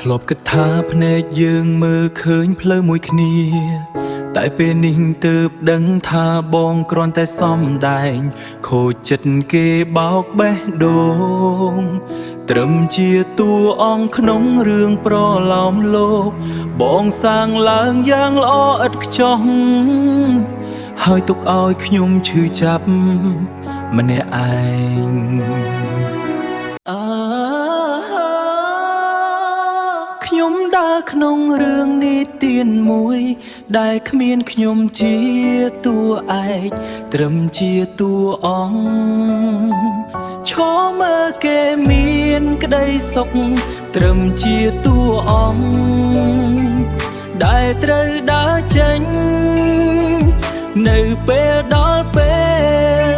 ធ្លាប់គិតថាភ្នែកយើងមើលឃើញផ្លូវមួយគ្នាតែពេលនេះទើបដឹងថាបងគ្រាន់តែសំដែងខូចចិត្តគេបោកបេះដូងត្រឹមជាតួអង្គក្នុងរឿងប្រឡោមលោកបងសាងឡើងយ៉ាងល្អឥតខ្ចោះហើយទុកឲ្យខ្ញុំឈឺចាប់ម្នាក់ឯងខ្ញុំដើរក្នុងរឿងនីតិមួយដែលគ្មានខ្ញុំជាតួឯកត្រឹមជាតួអង្គឈរមើលគេមានក្តីសុខត្រឹមជាតួអង្គដែលត្រូវដើរចេញនៅពេលដល់ពេល